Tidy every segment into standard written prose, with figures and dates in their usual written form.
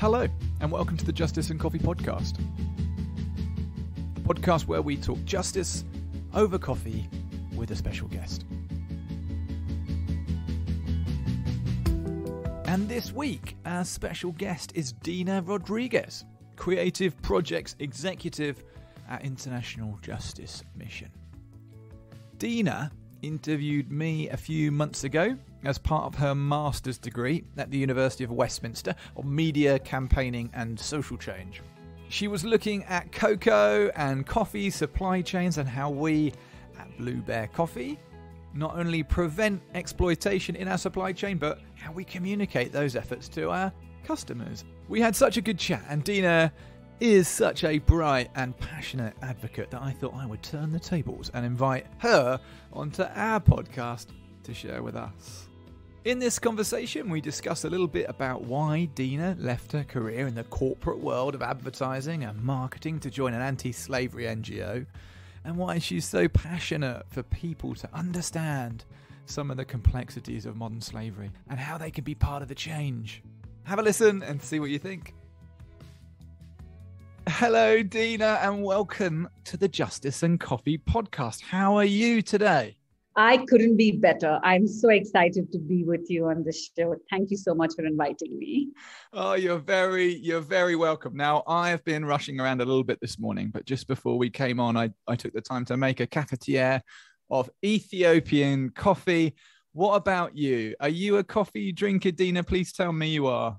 Hello, and welcome to the Justice and Coffee podcast. The podcast where we talk justice over coffee with a special guest. And this week, our special guest is Deena Rodrigues, Creative Projects Executive at International Justice Mission. Deena interviewed me a few months ago as part of her master's degree at the University of Westminster on media, campaigning and social change. She was looking at cocoa and coffee supply chains and how we at Blue Bear Coffee not only prevent exploitation in our supply chain, but how we communicate those efforts to our customers. We had such a good chat, and Deena is such a bright and passionate advocate that I thought I would turn the tables and invite her onto our podcast to share with us. In this conversation, we discuss a little bit about why Deena left her career in the corporate world of advertising and marketing to join an anti-slavery NGO, and why she's so passionate for people to understand some of the complexities of modern slavery and how they can be part of the change. Have a listen and see what you think. Hello, Deena, and welcome to the Justice and Coffee podcast. How are you today? I couldn't be better. I'm so excited to be with you on this show. Thank you so much for inviting me. Oh, you're very welcome. Now, I have been rushing around a little bit this morning, but just before we came on, I took the time to make a cafetiere of Ethiopian coffee. What about you? Are you a coffee drinker, Deena? Please tell me you are.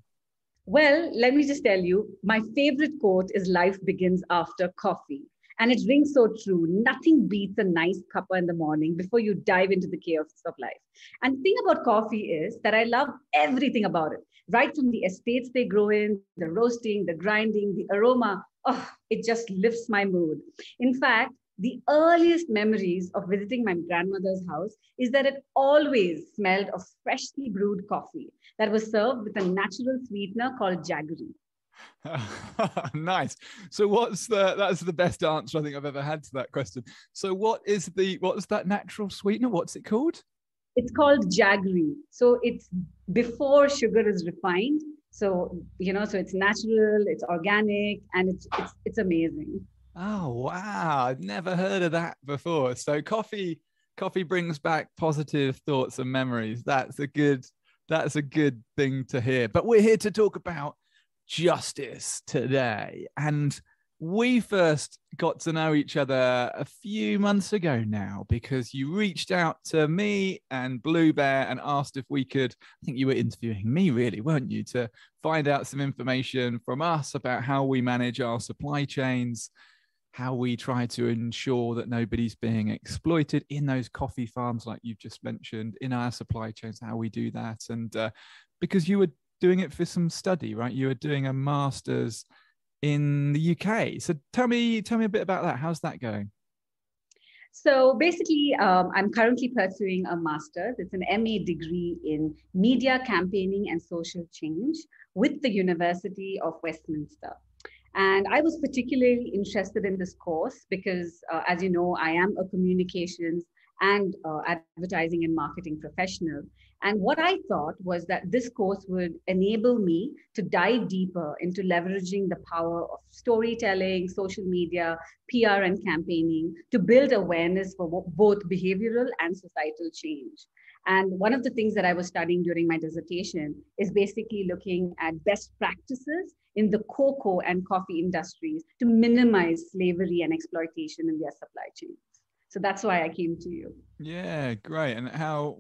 Well, let me just tell you, my favorite quote is life begins after coffee. And it rings so true. Nothing beats a nice cuppa in the morning before you dive into the chaos of life. And the thing about coffee is that I love everything about it, right from the estates they grow in, the roasting, the grinding, the aroma. Oh, it just lifts my mood. In fact, the earliest memories of visiting my grandmother's house is that it always smelled of freshly brewed coffee that was served with a natural sweetener called jaggery. Nice. So that's the best answer I think I've ever had to that question. So what's that natural sweetener? What's it called? It's called jaggery. So it's before sugar is refined. So, so it's natural, it's organic, and it's amazing. Oh, wow. I've never heard of that before. So coffee brings back positive thoughts and memories. That's a good thing to hear. But we're here to talk about justice today. And we first got to know each other a few months ago now because you reached out to me and Blue Bear and asked if we could, I think you were interviewing me really, weren't you, to find out some information from us about how we manage our supply chains, how we try to ensure that nobody's being exploited in those coffee farms like you've just mentioned, in our supply chains, how we do that. And because you were doing it for some study, right? You were doing a master's in the UK. So tell me a bit about that. How's that going? So basically, I'm currently pursuing a master's. It's an MA degree in media, campaigning and social change with the University of Westminster. And I was particularly interested in this course because, as you know, I am a communications and advertising and marketing professional. And what I thought was that this course would enable me to dive deeper into leveraging the power of storytelling, social media, PR and campaigning to build awareness for both behavioral and societal change. And one of the things that I was studying during my dissertation is basically looking at best practices in the cocoa and coffee industries to minimize slavery and exploitation in their supply chains. So that's why I came to you. Yeah, great. And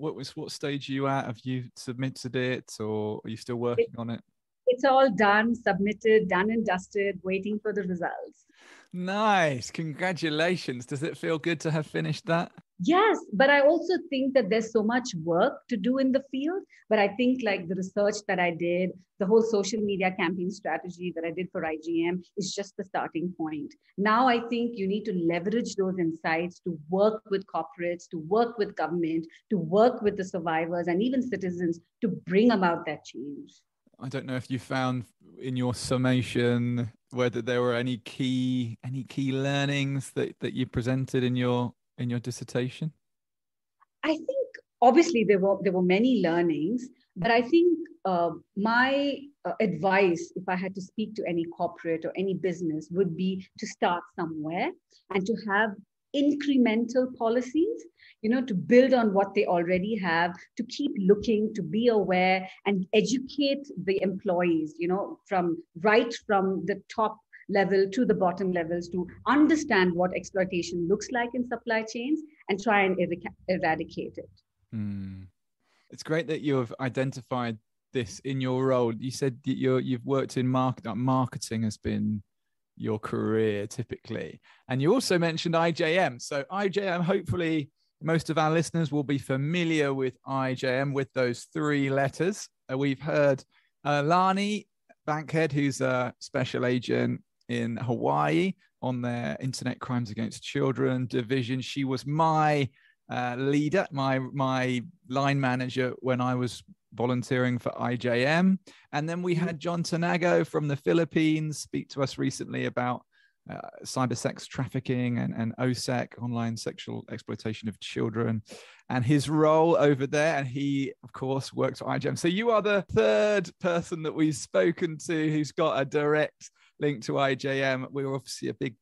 what stage are you at? Have you submitted it or are you still working on it? It's all done, submitted, done and dusted, waiting for the results. Nice. Congratulations. Does it feel good to have finished that? Yes, but I also think that there's so much work to do in the field. But I think like the research that I did, the whole social media campaign strategy that I did for IGM is just the starting point. Now I think you need to leverage those insights to work with corporates, to work with government, to work with the survivors and even citizens to bring about that change. I don't know if you found in your summation whether there were any key learnings that you presented in your dissertation. I think obviously there were many learnings, but I think my advice, if I had to speak to any corporate or any business, would be to start somewhere and to have incremental policies, to build on what they already have, to keep looking, to be aware and educate the employees, from the top level to the bottom levels, to understand what exploitation looks like in supply chains and try and eradicate it. It's great that you've identified this in your role. You said that you've worked in marketing has been your career typically, and you also mentioned IJM. So IJM, hopefully most of our listeners will be familiar with IJM, with those 3 letters. We've heard Lani Bankhead, who's a special agent in Hawaii on their Internet Crimes Against Children division. She was my leader, my line manager when I was volunteering for IJM. And then we had John Tanago from the Philippines speak to us recently about cyber sex trafficking and OSEC, online sexual exploitation of children, and his role over there. And he, of course, works for IJM. So you are the 3rd person that we've spoken to who's got a direct link to IJM. We're obviously a big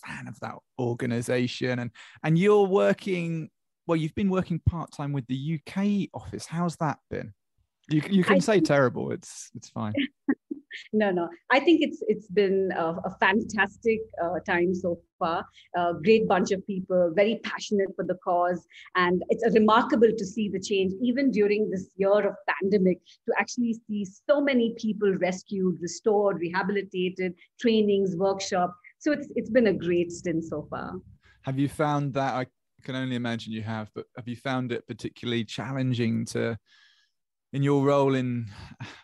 fan of that organization, and you're working, well, you've been working part-time with the UK office. How's that been? You can say terrible, it's fine. No, I think it's been a fantastic time so far. A great bunch of people, very passionate for the cause, and it's remarkable to see the change even during this year of pandemic, to actually see so many people rescued, restored, rehabilitated, trainings, workshops. So it's been a great stint so far. Have you found that? I can only imagine you have, but have you found it particularly challenging in your role in,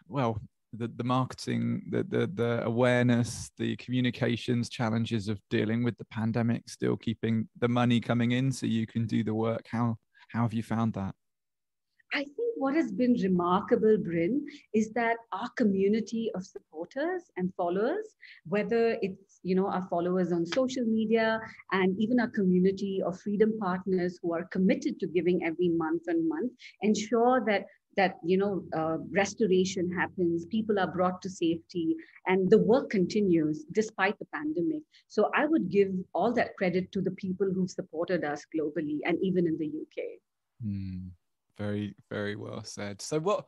well, the marketing, the awareness, the communications challenges of dealing with the pandemic, still keeping the money coming in so you can do the work? How have you found that? I think what has been remarkable, Bryn, is that our community of supporters and followers, whether it's our followers on social media and even our community of freedom partners who are committed to giving every month and month, ensure that restoration happens, people are brought to safety, and the work continues despite the pandemic. So I would give all that credit to the people who've supported us globally and even in the UK. Very, very well said. So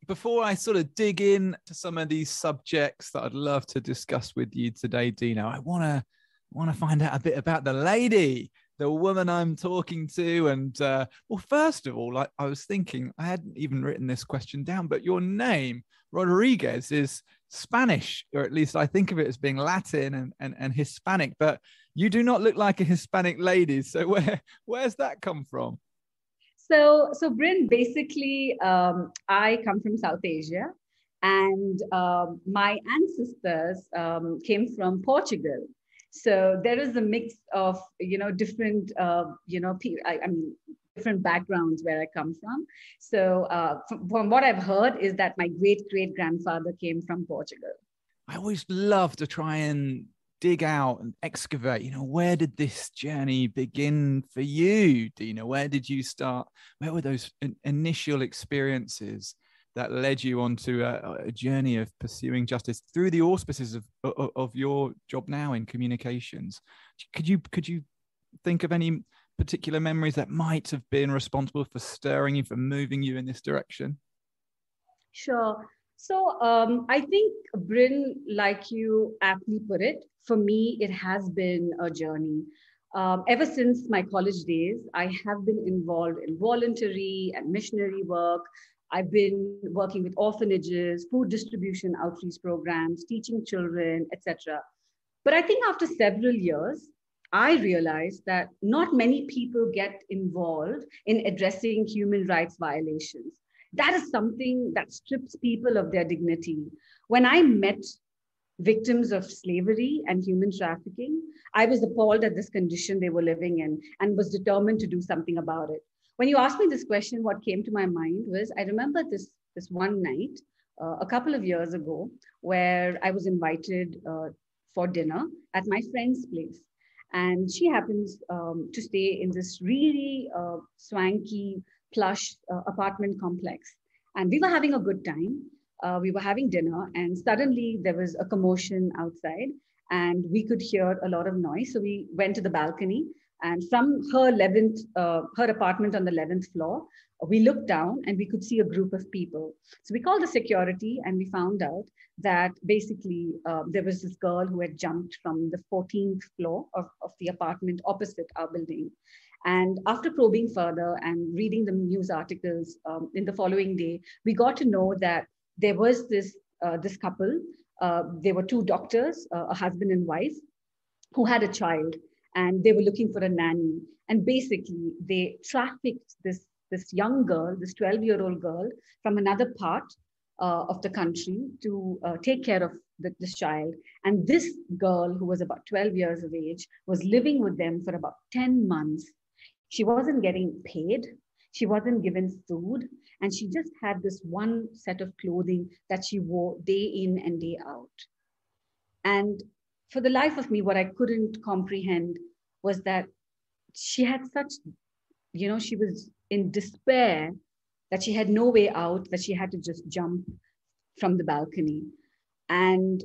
before I sort of dig in to some of these subjects that I'd love to discuss with you today, Deena, I want to find out a bit about the lady, the woman I'm talking to. And well, first of all, like I was thinking, I hadn't even written this question down, but your name, Rodrigues, is Spanish, or at least I think of it as being Latin and Hispanic, but you do not look like a Hispanic lady. So where's that come from? So Bryn, basically, I come from South Asia, and my ancestors came from Portugal. So there is a mix of different different backgrounds where I come from. So from what I've heard is that my great grandfather came from Portugal. I always love to try and dig out and excavate, where did this journey begin for you, Deena? Where did you start? Where were those initial experiences that led you onto a journey of pursuing justice through the auspices of your job now in communications? Could you think of any particular memories that might have been responsible for stirring you, for moving you in this direction? Sure. So I think, Bryn, like you aptly put it, for me, it has been a journey. Ever since my college days, I have been involved in voluntary and missionary work. I've been working with orphanages, food distribution outreach programs, teaching children, etc. But I think after several years, I realized that not many people get involved in addressing human rights violations. That is something that strips people of their dignity. When I met victims of slavery and human trafficking, I was appalled at this condition they were living in and was determined to do something about it. When you asked me this question, what came to my mind was, I remember this one night a couple of years ago where I was invited for dinner at my friend's place. And she happens to stay in this really swanky, plush apartment complex. And we were having a good time. We were having dinner, and suddenly there was a commotion outside, and we could hear a lot of noise. So we went to the balcony, and from her apartment on the 11th floor, we looked down and we could see a group of people. So we called the security, and we found out that basically there was this girl who had jumped from the 14th floor of the apartment opposite our building. And after probing further and reading the news articles in the following day, we got to know that there was this couple. They were two doctors, a husband and wife, who had a child, and they were looking for a nanny. And basically, they trafficked this young girl, this 12-year-old girl, from another part of the country to take care of this child. And this girl, who was about 12 years of age, was living with them for about 10 months. She wasn't getting paid. She wasn't given food. And she just had this one set of clothing that she wore day in and day out. And for the life of me, what I couldn't comprehend was that she had such, she was in despair that she had no way out, that she had to just jump from the balcony. And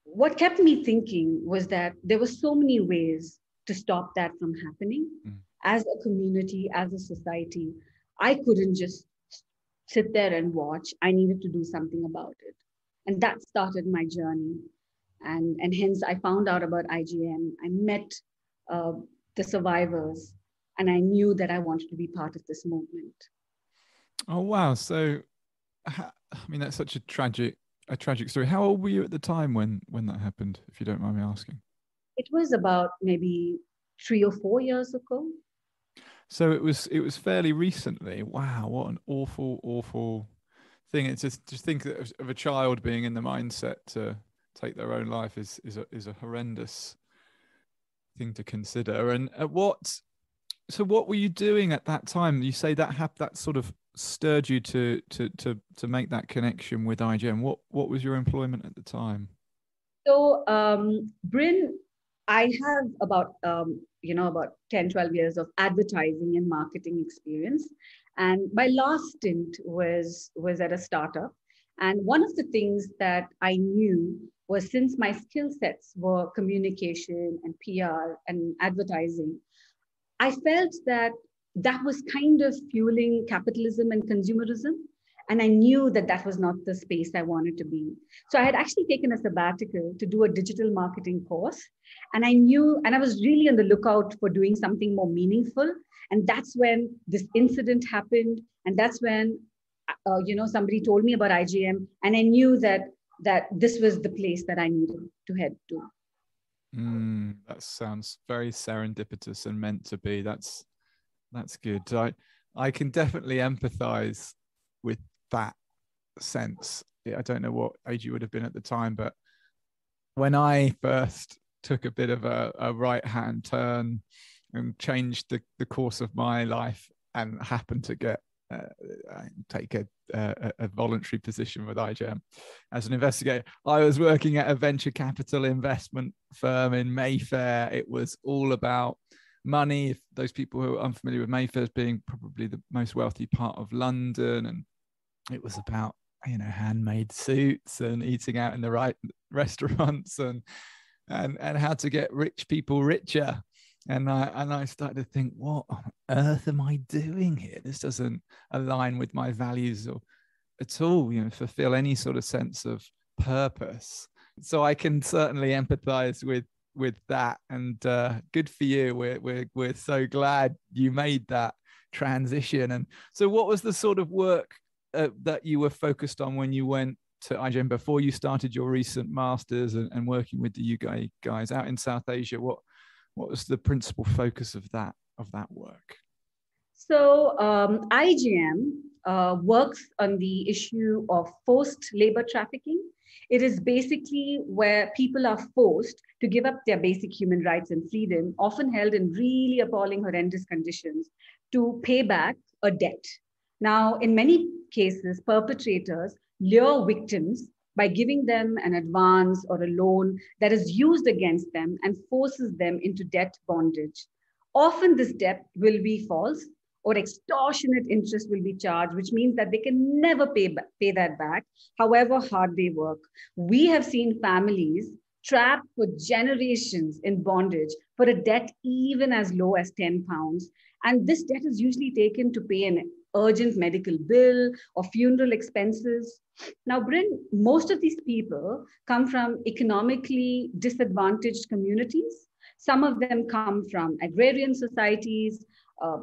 what kept me thinking was that there were so many ways to stop that from happening. As a community, as a society, I couldn't just sit there and watch. I needed to do something about it. And that started my journey. And hence I found out about IGM. I met the survivors, and I knew that I wanted to be part of this movement. Oh, wow. So, I mean, that's such a tragic story. How old were you at the time when that happened, if you don't mind me asking? It was about maybe 3 or 4 years ago. So it was fairly recently. Wow, what an awful thing. It's just think of a child being in the mindset to take their own life is a horrendous thing to consider. And what were you doing at that time? You say that sort of stirred you to make that connection with IGM. What was your employment at the time? So, Bryn, I have about 10, 12 years of advertising and marketing experience. And my last stint was at a startup. And one of the things that I knew was, since my skill sets were communication and PR and advertising, I felt that was kind of fueling capitalism and consumerism. And I knew that was not the space I wanted to be. So I had actually taken a sabbatical to do a digital marketing course. And I knew, and I was really on the lookout for doing something more meaningful. And that's when this incident happened. And that's when, somebody told me about IGM. And I knew that this was the place that I needed to head to. That sounds very serendipitous and meant to be. That's good. I can definitely empathize with that sense. I don't know what age you would have been at the time, but when I first took a bit of a right-hand turn and changed the course of my life and happened to take a voluntary position with IGM as an investigator, I was working at a venture capital investment firm in Mayfair. It was all about money. If those people who are unfamiliar with Mayfair as being probably the most wealthy part of London, and it was about handmade suits and eating out in the right restaurants and how to get rich people richer. And I started to think, what on earth am I doing here? This doesn't align with my values at all, fulfill any sort of sense of purpose. So I can certainly empathize with that. And good for you. We're so glad you made that transition. And so what was the sort of work that you were focused on when you went to IGM before you started your recent masters and working with the UK guys out in South Asia? What was the principal focus of that work? So IGM works on the issue of forced labor trafficking. It is basically where people are forced to give up their basic human rights and freedom, often held in really appalling, horrendous conditions, to pay back a debt. Now, in many cases, perpetrators lure victims by giving them an advance or a loan that is used against them and forces them into debt bondage. Often this debt will be false, or extortionate interest will be charged, which means that they can never pay that back, however hard they work. We have seen families trapped for generations in bondage for a debt even as low as £10. And this debt is usually taken to pay an urgent medical bill or funeral expenses. Now, Bryn, most of these people come from economically disadvantaged communities. Some of them come from agrarian societies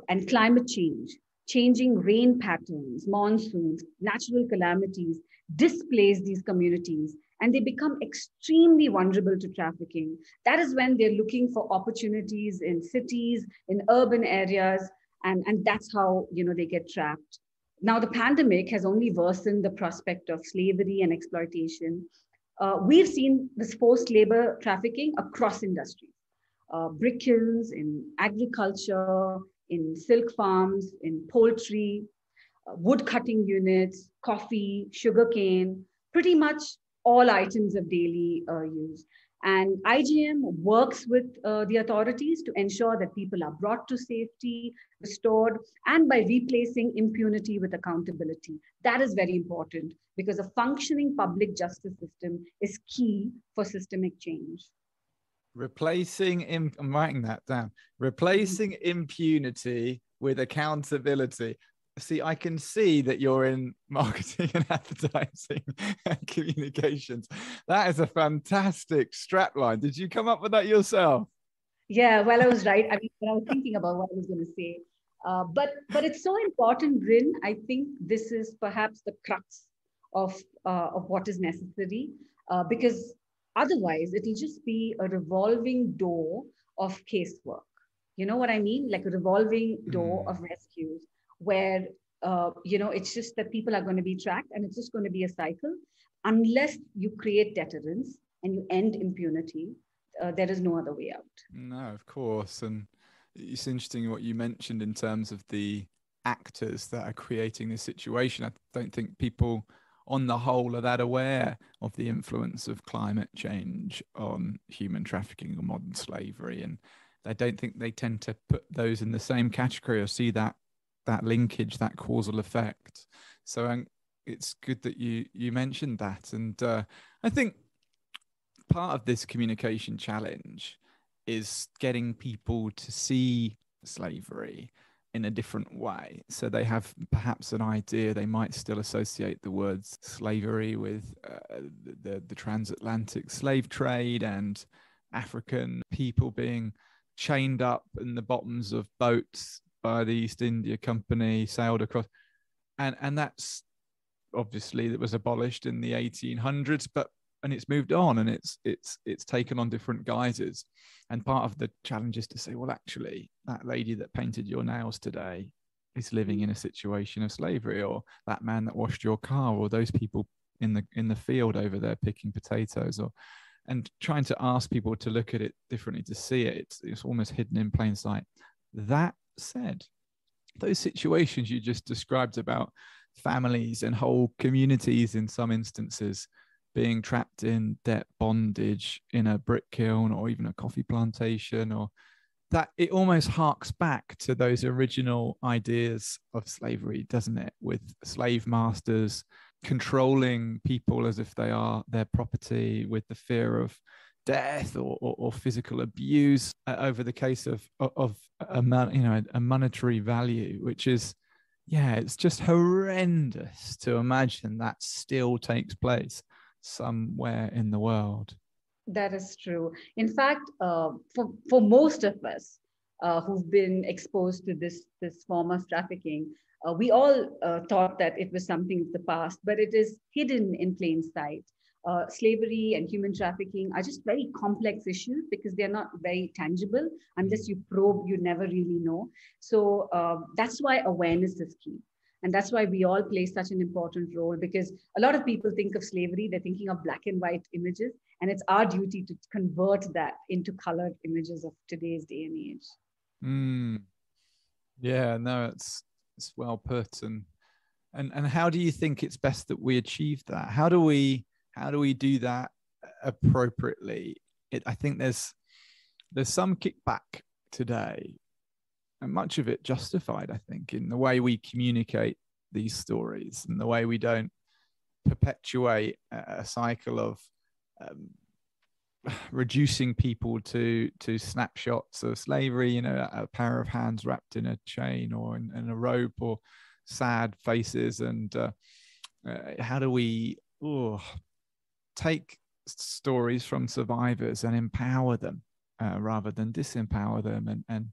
and climate change, changing rain patterns, monsoons, natural calamities displace these communities and they become extremely vulnerable to trafficking. That is when they're looking for opportunities in cities, in urban areas, and that's how they get trapped. Now, the pandemic has only worsened the prospect of slavery and exploitation. We've seen this forced labor trafficking across industries, brick kilns, in agriculture, in silk farms, in poultry, wood cutting units, coffee, sugarcane, pretty much all items of daily use. And IGM works with the authorities to ensure that people are brought to safety, restored, and by replacing impunity with accountability. That is very important because a functioning public justice system is key for systemic change. I'm writing that down. Replacing impunity with accountability. See, I can see that you're in marketing and advertising and communications. That is a fantastic strapline. Did you come up with that yourself? Yeah, well, I was right. I mean, I was thinking about what I was going to say. But it's so important, Bryn. I think this is perhaps the crux of what is necessary, because otherwise it'll just be a revolving door of casework. You know what I mean? Like a revolving door of rescues where, it's just that people are going to be tracked and it's just going to be a cycle. Unless you create deterrence and you end impunity, there is no other way out. No, of course. And it's interesting what you mentioned in terms of the actors that are creating this situation. I don't think people on the whole are that aware of the influence of climate change on human trafficking or modern slavery. And I don't think they tend to put those in the same category or see that linkage, that causal effect. So it's good that you mentioned that. And I think part of this communication challenge is getting people to see slavery in a different way. So they have perhaps an idea, they might still associate the words slavery with the transatlantic slave trade and African people being chained up in the bottoms of boats by the East India Company, sailed across. And that's obviously that was abolished in the 1800s, and it's moved on and it's taken on different guises. And part of the challenge is to say, well, actually, that lady that painted your nails today is living in a situation of slavery, or that man that washed your car, or those people in the field over there picking potatoes, and trying to ask people to look at it differently, to see it. It's almost hidden in plain sight. That said, those situations you just described about families and whole communities in some instances being trapped in debt bondage in a brick kiln or even a coffee plantation, or that, it almost harks back to those original ideas of slavery, doesn't it? With slave masters controlling people as if they are their property, with the fear of death or physical abuse over the case of a monetary value, which is, it's just horrendous to imagine that still takes place somewhere in the world. That is true. In fact, for most of us who've been exposed to this form of trafficking, we all thought that it was something of the past, but it is hidden in plain sight. Slavery and human trafficking are just very complex issues because they're not very tangible. Unless you probe, you never really know. So that's why awareness is key. And that's why we all play such an important role, because a lot of people think of slavery, they're thinking of black and white images, and it's our duty to convert that into colored images of today's day and age. Yeah, no, it's well put. And how do you think it's best that we achieve that? How do we do that appropriately? I think there's some kickback today and much of it justified, I think, in the way we communicate these stories and the way we don't perpetuate a cycle of reducing people to snapshots of slavery, you know, a pair of hands wrapped in a chain or in a rope, or sad faces. And how do we take stories from survivors and empower them rather than disempower them, and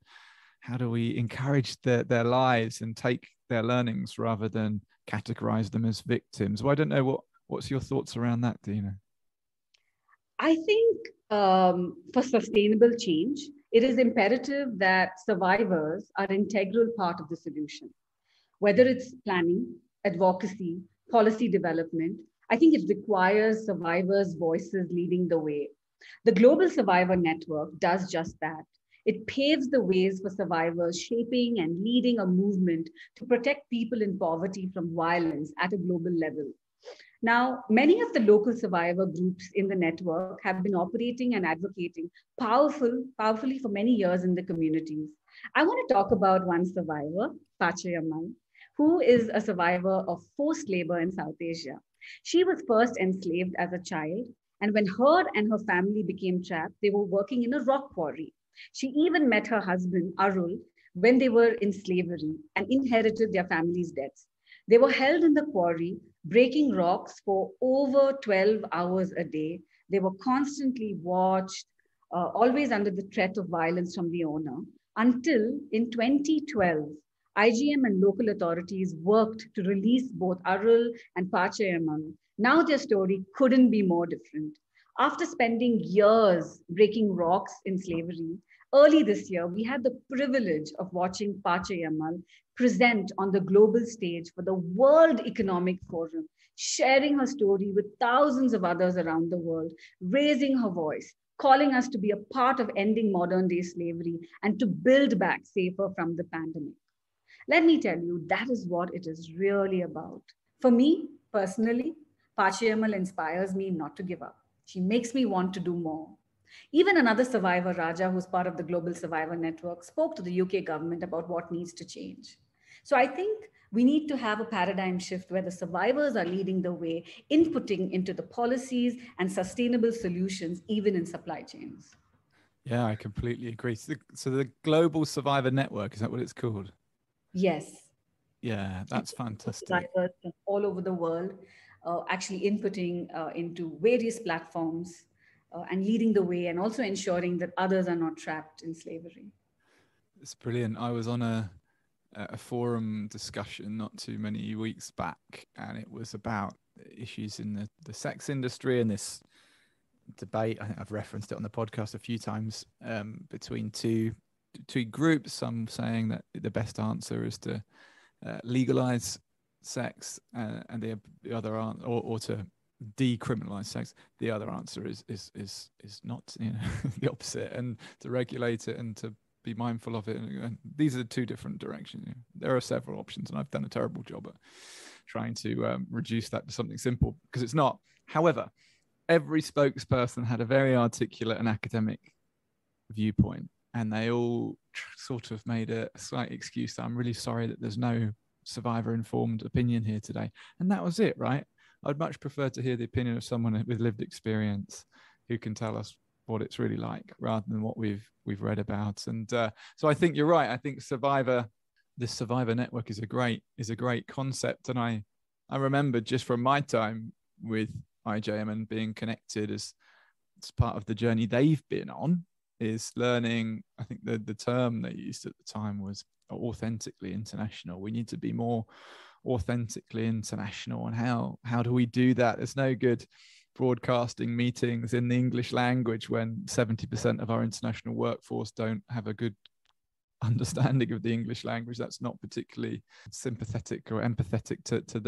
how do we encourage their lives and take their learnings rather than categorize them as victims? Well, I don't know, what's your thoughts around that, Deena? I think for sustainable change, it is imperative that survivors are an integral part of the solution. Whether it's planning, advocacy, policy development, I think it requires survivors' voices leading the way. The Global Survivor Network does just that. It paves the ways for survivors, shaping and leading a movement to protect people in poverty from violence at a global level. Now, many of the local survivor groups in the network have been operating and advocating powerfully for many years in the communities. I want to talk about one survivor, Pachayamal, who is a survivor of forced labor in South Asia. She was first enslaved as a child, and when her and her family became trapped, they were working in a rock quarry. She even met her husband, Arul, when they were in slavery and inherited their family's debts. They were held in the quarry, breaking rocks for over 12 hours a day. They were constantly watched, always under the threat of violence from the owner, until in 2012, IGM and local authorities worked to release both Arul and Pachayaman. Now their story couldn't be more different. After spending years breaking rocks in slavery, early this year, we had the privilege of watching Pachayamal present on the global stage for the World Economic Forum, sharing her story with thousands of others around the world, raising her voice, calling us to be a part of ending modern day slavery and to build back safer from the pandemic. Let me tell you, that is what it is really about. For me, personally, Pachayamal inspires me not to give up. She makes me want to do more. Even another survivor, Raja, who's part of the Global Survivor Network, spoke to the UK government about what needs to change. So I think we need to have a paradigm shift where the survivors are leading the way, inputting into the policies and sustainable solutions, even in supply chains. Yeah, I completely agree. So the Global Survivor Network, is that what it's called? Yes. Yeah, that's fantastic. Survivors from all over the world actually inputting into various platforms and leading the way, and also ensuring that others are not trapped in slavery. It's brilliant. I was on a forum discussion not too many weeks back, and it was about issues in the sex industry and this debate. I think I've referenced it on the podcast a few times, between two groups. Some saying that the best answer is to legalize sex, and the other answer, or to decriminalize sex. The other answer is not, you know, the opposite, and to regulate it and to be mindful of it. And these are two different directions. You know, there are several options, and I've done a terrible job at trying to reduce that to something simple, because it's not. However, every spokesperson had a very articulate and academic viewpoint, and they all sort of made a slight excuse that I'm really sorry that there's no survivor informed opinion here today. And that was it, right? I'd much prefer to hear the opinion of someone with lived experience who can tell us what it's really like, rather than what we've read about. And so I think you're right. I think this survivor network is a great concept. And I remember just from my time with IJM and being connected as part of the journey they've been on, is learning. I think the term they used at the time was authentically international. We need to be more authentically international. And how do we do that? There's no good broadcasting meetings in the English language when 70% of our international workforce don't have a good understanding of the English language. That's not particularly sympathetic or empathetic to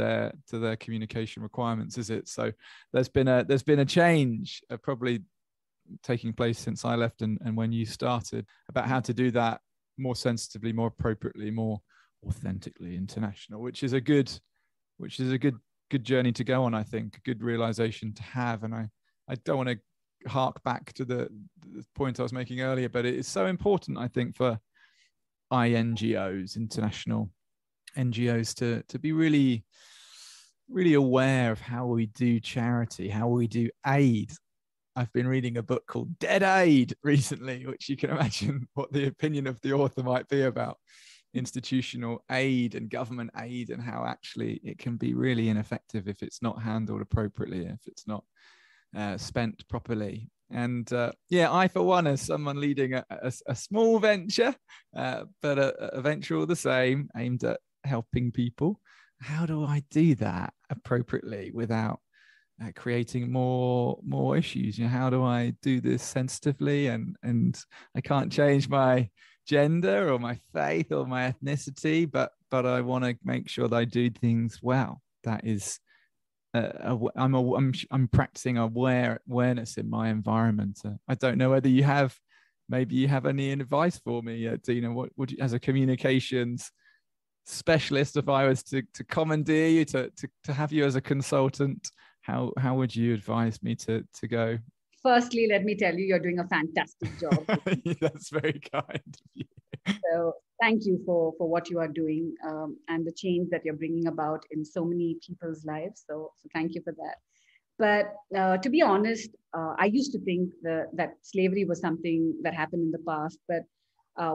their communication requirements, is it? So there's been a change probably taking place since I left and when you started, about how to do that more sensitively, more appropriately, more authentically international, which is a good journey to go on. I think a good realization to have. And I don't want to hark back to the point I was making earlier, but it is so important, I think, for INGOs, international NGOs, to be really, really aware of how we do charity, how we do aid. I've been reading a book called Dead Aid recently, which you can imagine what the opinion of the author might be about institutional aid and government aid, and how actually it can be really ineffective if it's not handled appropriately, if it's not spent properly. And I, for one, as someone leading a small venture, but a venture all the same, aimed at helping people, how do I do that appropriately without creating more issues? How do I do this sensitively? And I can't change my gender or my faith or my ethnicity, but I want to make sure that I do things well. That is, I'm practicing awareness in my environment. I don't know whether you have any advice for me, Deena. What would you, as a communications specialist, if I was to commandeer you, to have you as a consultant, how would you advise me to go? Firstly, let me tell you, you're doing a fantastic job. That's very kind of you. So thank you for what you are doing, and the change that you're bringing about in so many people's lives. So thank you for that. But to be honest, I used to think that slavery was something that happened in the past. But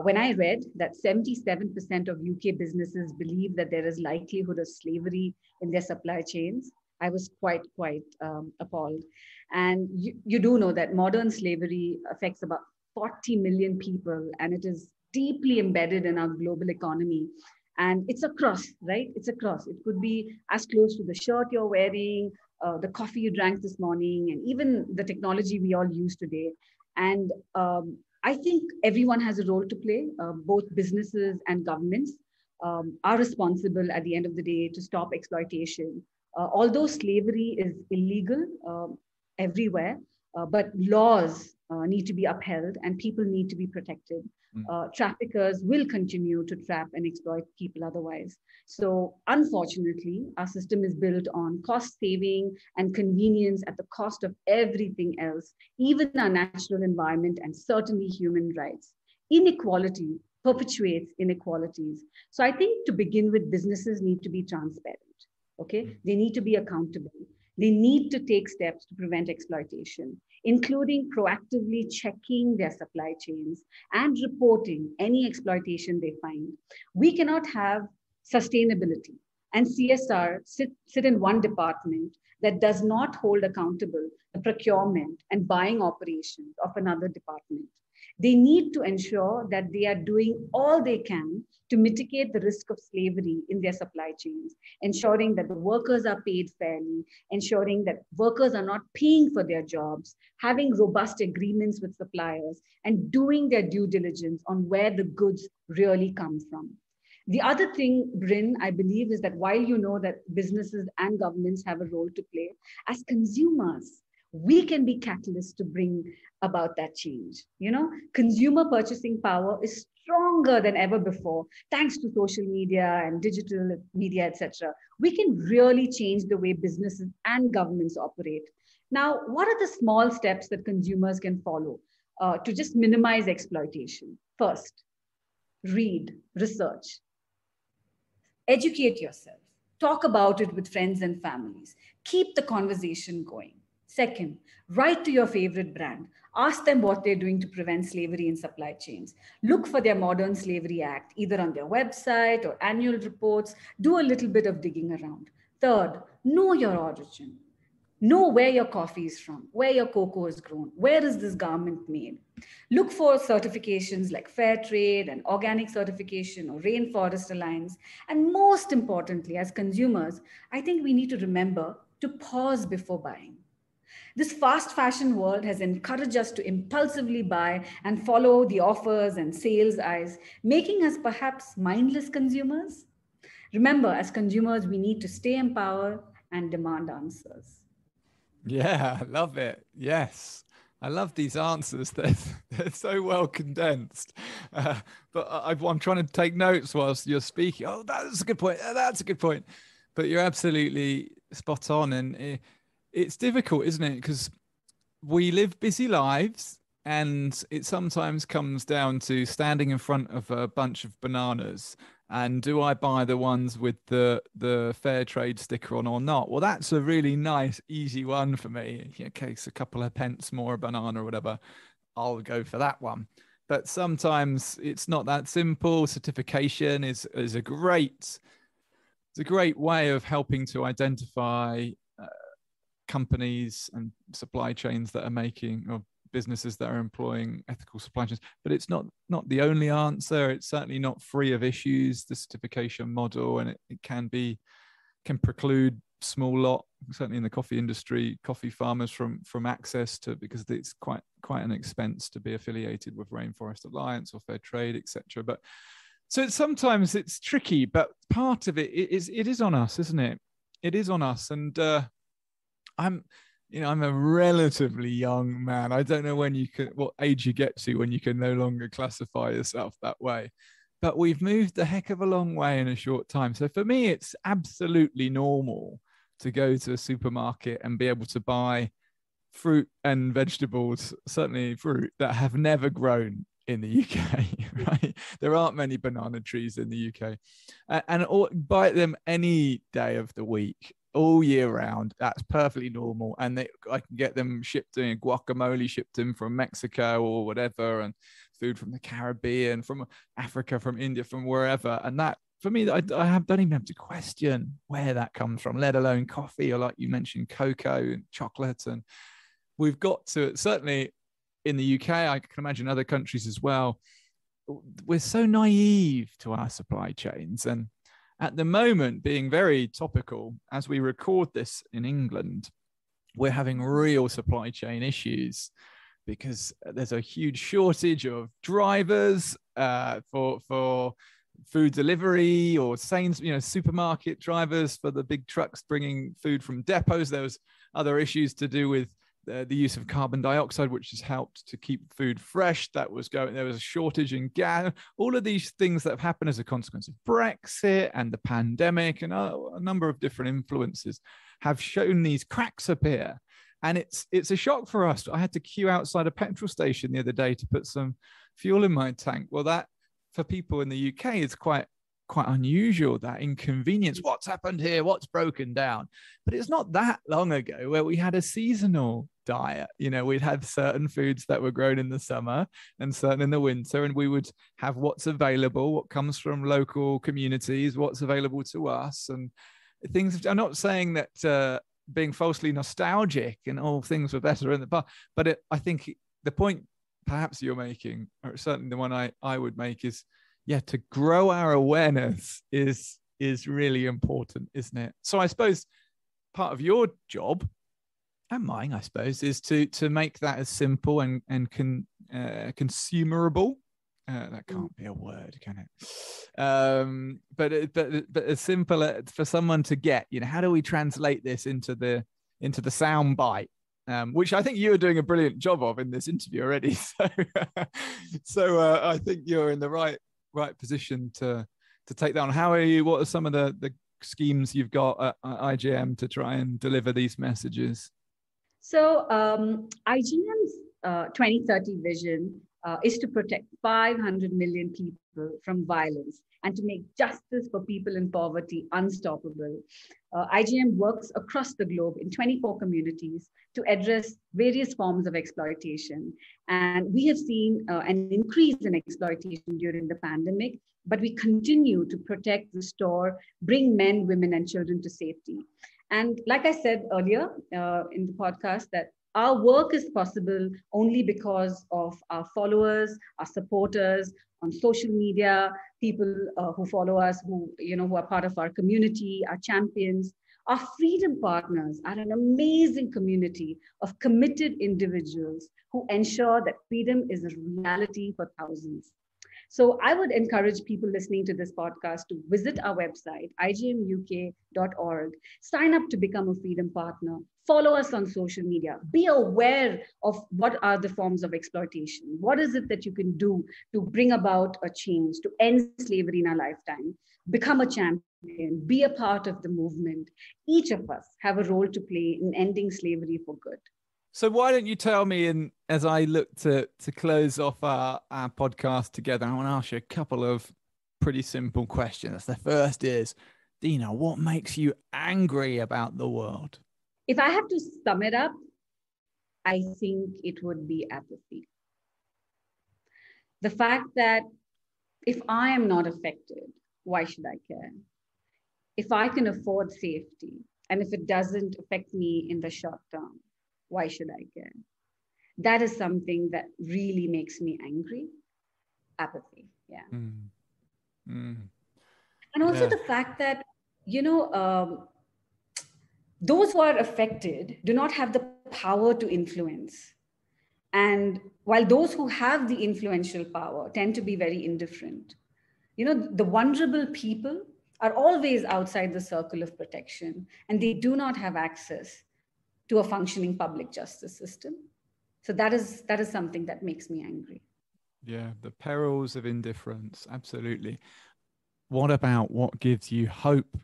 when I read that 77% of UK businesses believe that there is likelihood of slavery in their supply chains, I was quite appalled. And you do know that modern slavery affects about 40 million people, and it is deeply embedded in our global economy. And it's across, right? It's across. It could be as close to the shirt you're wearing, the coffee you drank this morning, and even the technology we all use today. And I think everyone has a role to play. Both businesses and governments are responsible at the end of the day to stop exploitation. Although slavery is illegal everywhere, but laws need to be upheld and people need to be protected. Traffickers will continue to trap and exploit people otherwise. So unfortunately, our system is built on cost saving and convenience at the cost of everything else, even our natural environment and certainly human rights. Inequality perpetuates inequalities. So I think to begin with, businesses need to be transparent. Okay, they need to be accountable. They need to take steps to prevent exploitation, including proactively checking their supply chains and reporting any exploitation they find. We cannot have sustainability and CSR sit in one department that does not hold accountable the procurement and buying operations of another department. They need to ensure that they are doing all they can to mitigate the risk of slavery in their supply chains, ensuring that the workers are paid fairly, ensuring that workers are not paying for their jobs, having robust agreements with suppliers, and doing their due diligence on where the goods really come from. The other thing, Bryn, I believe, is that while you know that businesses and governments have a role to play, as consumers, we can be catalysts to bring about that change. Consumer purchasing power is stronger than ever before, thanks to social media and digital media, etc. We can really change the way businesses and governments operate. Now, what are the small steps that consumers can follow to just minimize exploitation? First, read, research, educate yourself, talk about it with friends and families, keep the conversation going. Second, write to your favorite brand. Ask them what they're doing to prevent slavery in supply chains. Look for their Modern Slavery Act, either on their website or annual reports. Do a little bit of digging around. Third, know your origin. Know where your coffee is from, where your cocoa is grown, where is this garment made. Look for certifications like Fair Trade and Organic Certification or Rainforest Alliance. And most importantly, as consumers, I think we need to remember to pause before buying. This fast fashion world has encouraged us to impulsively buy and follow the offers and sales eyes, making us perhaps mindless consumers. Remember, as consumers, we need to stay empowered and demand answers. Yeah, I love it. Yes. I love these answers. They're so well condensed. But I'm trying to take notes whilst you're speaking. Oh, that's a good point. That's a good point. But you're absolutely spot on. And it's difficult, isn't it? Because we live busy lives. And it sometimes comes down to standing in front of a bunch of bananas and do I buy the ones with the fair trade sticker on or not? Well, that's a really nice, easy one for me. In case a couple of pence more a banana or whatever, I'll go for that one. But sometimes it's not that simple. Certification is a great way of helping to identify companies and supply chains that are making, or businesses that are employing ethical supply chains. But it's not the only answer. It's certainly not free of issues, the certification model, and it can preclude small lot, certainly in the coffee industry, coffee farmers from access to, because it's quite an expense to be affiliated with Rainforest Alliance or Fair Trade, etc. But so sometimes it's tricky, but part of it is on us, isn't it? It is on us. And I'm a relatively young man. I don't know what age you get to when you can no longer classify yourself that way. But we've moved a heck of a long way in a short time. So for me, it's absolutely normal to go to a supermarket and be able to buy fruit and vegetables, certainly fruit, that have never grown in the UK, right? There aren't many banana trees in the UK. And buy them any day of the week, all year round. That's perfectly normal. And I can get them shipped in, guacamole shipped in from Mexico or whatever, and food from the Caribbean, from Africa, from India, from wherever. And that, for me, I don't even have to question where that comes from, let alone coffee, or like you mentioned, cocoa and chocolate. And we've got to, certainly in the UK, I can imagine other countries as well, we're so naive to our supply chains. And at the moment, being very topical, as we record this in England, we're having real supply chain issues because there's a huge shortage of drivers for food delivery, or supermarket drivers for the big trucks bringing food from depots. There was other issues to do with the use of carbon dioxide, which has helped to keep food fresh. There was a shortage in gas. All of these things that have happened as a consequence of Brexit and the pandemic and a number of different influences have shown these cracks appear. And it's a shock for us. I had to queue outside a petrol station the other day to put some fuel in my tank. Well, that for people in the UK is quite unusual, that inconvenience. What's happened here? What's broken down? But it's not that long ago where we had a seasonal diet. We'd have certain foods that were grown in the summer and certain in the winter, and we would have what's available, what comes from local communities, what's available to us. And things, I'm not saying that being falsely nostalgic and all things were better in the past, but I think the point perhaps you're making, or certainly the one I would make, is to grow our awareness is really important, isn't it? So I suppose part of your job, and mine, I suppose, is to make that as simple and consumerable. That can't be a word, can it? But as simple for someone to get. How do we translate this into the sound bite? Which I think you are doing a brilliant job of in this interview already. So I think you're in the right position to take that on. How are you? What are some of the schemes you've got at IGM to try and deliver these messages? So IGM's 2030 vision is to protect 500 million people from violence and to make justice for people in poverty unstoppable. IGM works across the globe in 24 communities to address various forms of exploitation. And we have seen an increase in exploitation during the pandemic, but we continue to protect, restore, bring men, women, and children to safety. And like I said earlier in the podcast, that our work is possible only because of our followers, our supporters on social media, people who follow us, who are part of our community, our champions. Our freedom partners are an amazing community of committed individuals who ensure that freedom is a reality for thousands. So I would encourage people listening to this podcast to visit our website, igmuk.org, sign up to become a freedom partner, follow us on social media, be aware of what are the forms of exploitation. What is it that you can do to bring about a change, to end slavery in our lifetime, become a champion, be a part of the movement. Each of us have a role to play in ending slavery for good. So why don't you tell me, as I look to close off our podcast together, I want to ask you a couple of pretty simple questions. The first is, Deena, what makes you angry about the world? If I have to sum it up, I think it would be apathy. The fact that if I am not affected, why should I care? If I can afford safety, and if it doesn't affect me in the short term, why should I care? That is something that really makes me angry. Apathy, yeah. And also the fact that, those who are affected do not have the power to influence. And while those who have the influential power tend to be very indifferent, the vulnerable people are always outside the circle of protection, and they do not have access to a functioning public justice system. So that is something that makes me angry. Yeah, the perils of indifference. Absolutely. What about what gives you hope?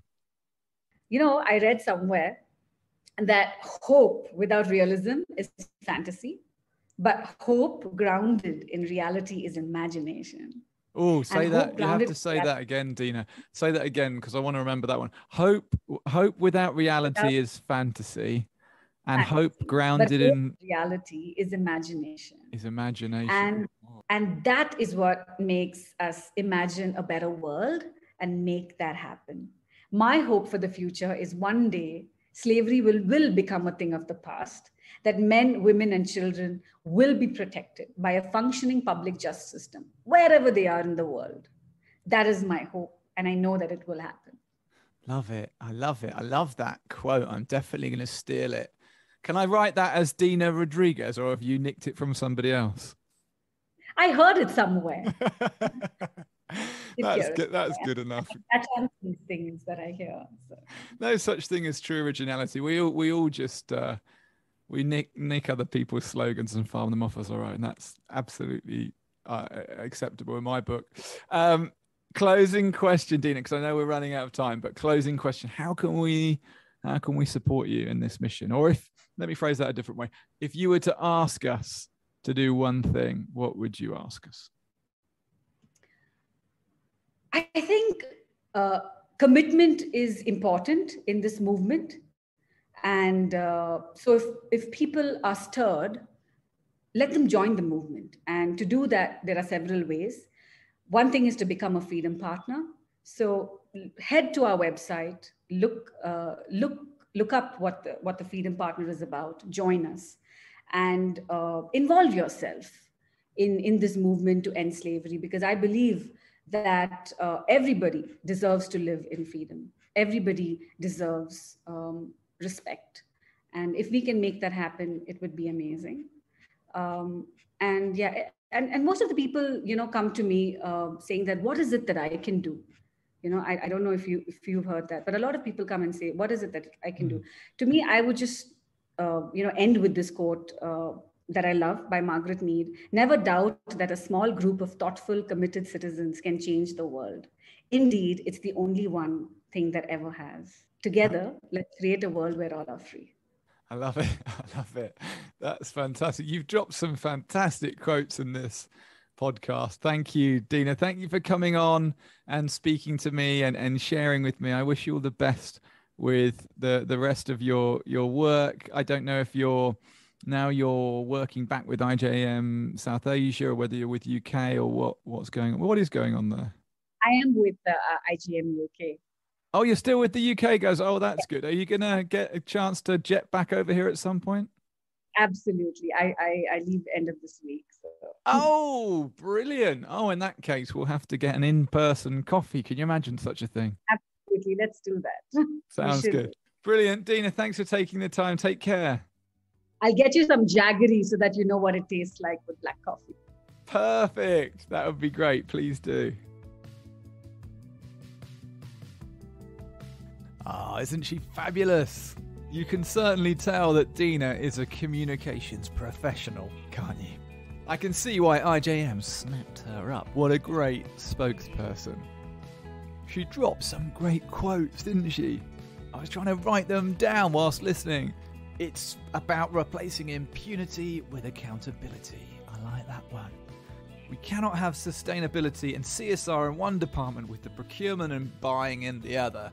I read somewhere that hope without realism is fantasy, but hope grounded in reality is imagination. Oh, say that. You have to say that again, Deena. Say that again, because I want to remember that one. Hope without reality is fantasy, and hope grounded in reality is imagination. And that is what makes us imagine a better world and make that happen. My hope for the future is one day slavery will become a thing of the past, that men, women, and children will be protected by a functioning public justice system, wherever they are in the world. That is my hope, and I know that it will happen. Love it. I love it. I love that quote. I'm definitely going to steal it. Can I write that as Deena Rodrigues, or have you nicked it from somebody else? I heard it somewhere. That's good. That's good enough. That's one of these things that I hear. So. No such thing as true originality. We all just we nick other people's slogans and farm them off as our own. And that's absolutely acceptable in my book. Closing question, Deena, because I know we're running out of time. But closing question: how can we support you in this mission? Or let me phrase that a different way. If you were to ask us to do one thing, what would you ask us? I think commitment is important in this movement. And so if people are stirred, let them join the movement. And to do that, there are several ways. One thing is to become a freedom partner. So head to our website, look up what the freedom partner is about, join us, and involve yourself in this movement to end slavery, because I believe that everybody deserves to live in freedom. Everybody deserves respect. And if we can make that happen, it would be amazing. And most of the people, come to me saying that, what is it that I can do? I don't know if you've heard that, but a lot of people come and say, what is it that I can do? To me, I would just, end with this quote that I love by Margaret Mead: never doubt that a small group of thoughtful, committed citizens can change the world. Indeed, it's the only one thing that ever has. Together, let's create a world where all are free. I love it. I love it. That's fantastic. You've dropped some fantastic quotes in this podcast. Thank you, Deena. Thank you for coming on and speaking to me and sharing with me. I wish you all the best with the rest of your work. I don't know if you're working back with IJM South Asia, or whether you're with UK, or what's going on. What is going on there? I am with IJM UK. Oh, you're still with the UK guys. Oh, that's good. Are you going to get a chance to jet back over here at some point? Absolutely. I leave end of this week. So. Oh, brilliant. Oh, in that case, we'll have to get an in-person coffee. Can you imagine such a thing? Absolutely. Let's do that. Sounds good. Brilliant. Deena, thanks for taking the time. Take care. I'll get you some jaggery so that you know what it tastes like with black coffee. Perfect. That would be great. Please do. Isn't she fabulous? You can certainly tell that Deena is a communications professional, can't you? I can see why IJM snapped her up. What a great spokesperson. She dropped some great quotes, didn't she? I was trying to write them down whilst listening. It's about replacing impunity with accountability. I like that one. We cannot have sustainability and CSR in one department with the procurement and buying in the other.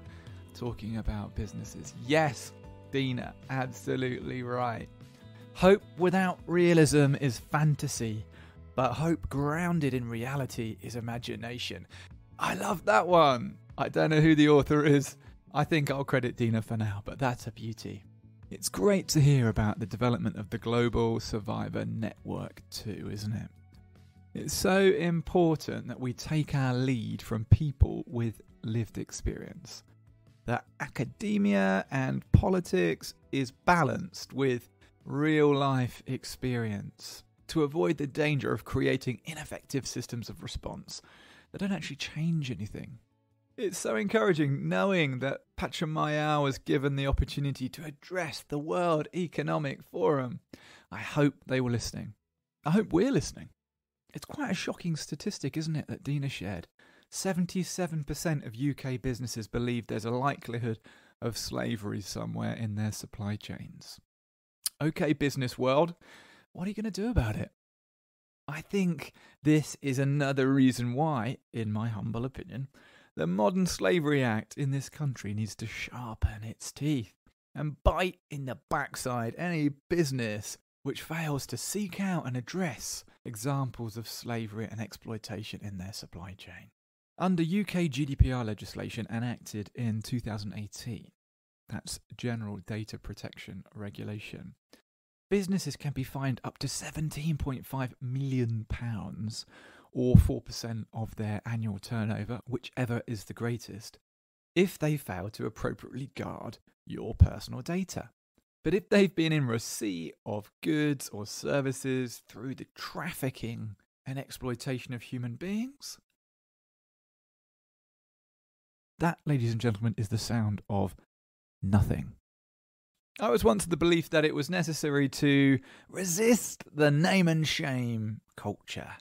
Talking about businesses. Yes, Deena, absolutely right. Hope without realism is fantasy, but hope grounded in reality is imagination. I love that one. I don't know who the author is. I think I'll credit Deena for now, but that's a beauty. It's great to hear about the development of the Global Survivor Network too, isn't it? It's so important that we take our lead from people with lived experience. That academia and politics is balanced with real-life experience to avoid the danger of creating ineffective systems of response that don't actually change anything. It's so encouraging knowing that Patrimayao was given the opportunity to address the World Economic Forum. I hope they were listening. I hope we're listening. It's quite a shocking statistic, isn't it, that Deena shared? 77% of UK businesses believe there's a likelihood of slavery somewhere in their supply chains. Okay, business world, what are you going to do about it? I think this is another reason why, in my humble opinion, the Modern Slavery Act in this country needs to sharpen its teeth and bite in the backside any business which fails to seek out and address examples of slavery and exploitation in their supply chain. Under UK GDPR legislation enacted in 2018, that's General Data Protection Regulation, businesses can be fined up to £17.5 million or 4% of their annual turnover, whichever is the greatest, if they fail to appropriately guard your personal data. But if they've been in receipt of goods or services through the trafficking and exploitation of human beings, that, ladies and gentlemen, is the sound of nothing. I was once of the belief that it was necessary to resist the name and shame culture,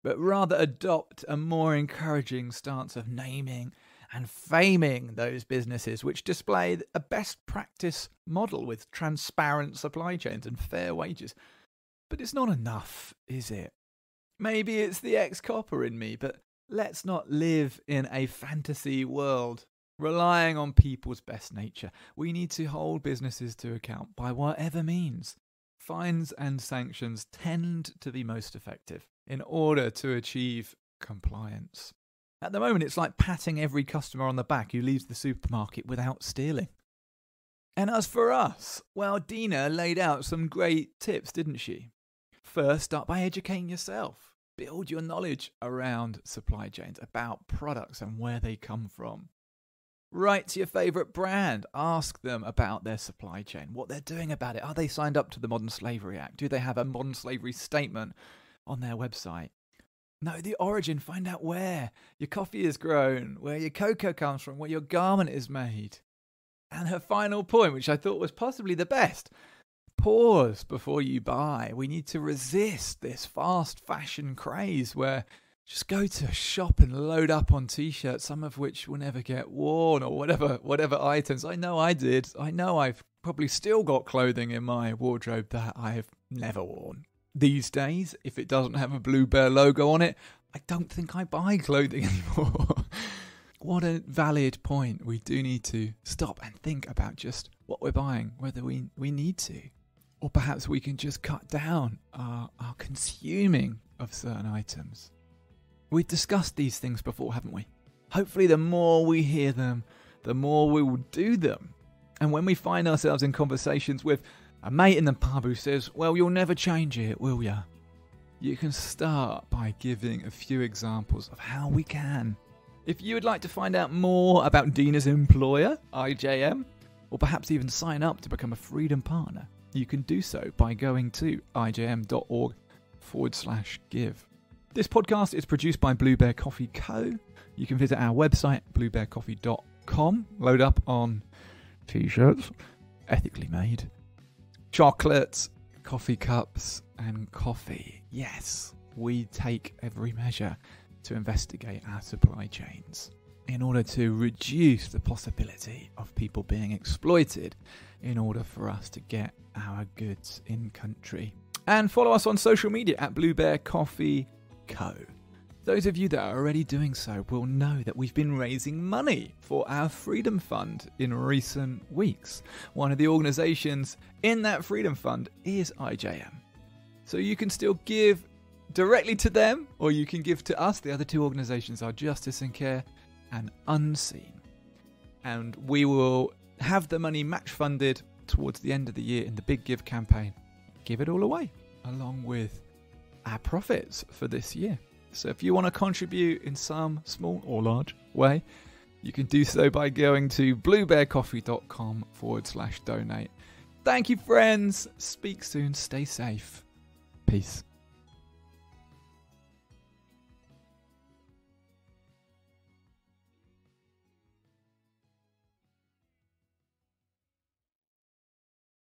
but rather adopt a more encouraging stance of naming and faming those businesses which display a best practice model with transparent supply chains and fair wages. But it's not enough, is it? Maybe it's the ex-copper in me, but let's not live in a fantasy world, relying on people's best nature. We need to hold businesses to account by whatever means. Fines and sanctions tend to be most effective in order to achieve compliance. At the moment, it's like patting every customer on the back who leaves the supermarket without stealing. And as for us, well, Deena laid out some great tips, didn't she? First, start by educating yourself. Build your knowledge around supply chains, about products and where they come from. Write to your favourite brand. Ask them about their supply chain, what they're doing about it. Are they signed up to the Modern Slavery Act? Do they have a modern slavery statement on their website? Know the origin. Find out where your coffee is grown, where your cocoa comes from, where your garment is made. And her final point, which I thought was possibly the best, pause before you buy. We need to resist this fast fashion craze where just go to a shop and load up on t-shirts, some of which will never get worn, or whatever items. I know I did. I know I've probably still got clothing in my wardrobe that I've never worn. These days, if it doesn't have a Blue Bear logo on it, I don't think I buy clothing anymore. What a valid point. We do need to stop and think about just what we're buying, whether we need to. Or perhaps we can just cut down our consuming of certain items. We've discussed these things before, haven't we? Hopefully the more we hear them, the more we will do them. And when we find ourselves in conversations with a mate in the pub who says, well, you'll never change it, will ya? You can start by giving a few examples of how we can. If you would like to find out more about Deena's employer, IJM, or perhaps even sign up to become a Freedom Partner, you can do so by going to ijm.org/give. This podcast is produced by Blue Bear Coffee Co. You can visit our website, bluebearcoffee.com, load up on t-shirts, ethically made, chocolates, coffee cups, and coffee. Yes, we take every measure to investigate our supply chains. in order to reduce the possibility of people being exploited in order for us to get our goods in country. And follow us on social media at Blue Bear Coffee Co. Those of you that are already doing so will know that we've been raising money for our Freedom Fund in recent weeks. One of the organisations in that Freedom Fund is IJM. So you can still give directly to them, or you can give to us. The other two organisations are Justice and Care and Unseen. And we will have the money match funded towards the end of the year in the Big Give campaign. Give it all away, along with our profits for this year. So if you want to contribute in some small or large way, you can do so by going to bluebearcoffee.com/donate. Thank you, friends. Speak soon. Stay safe. Peace.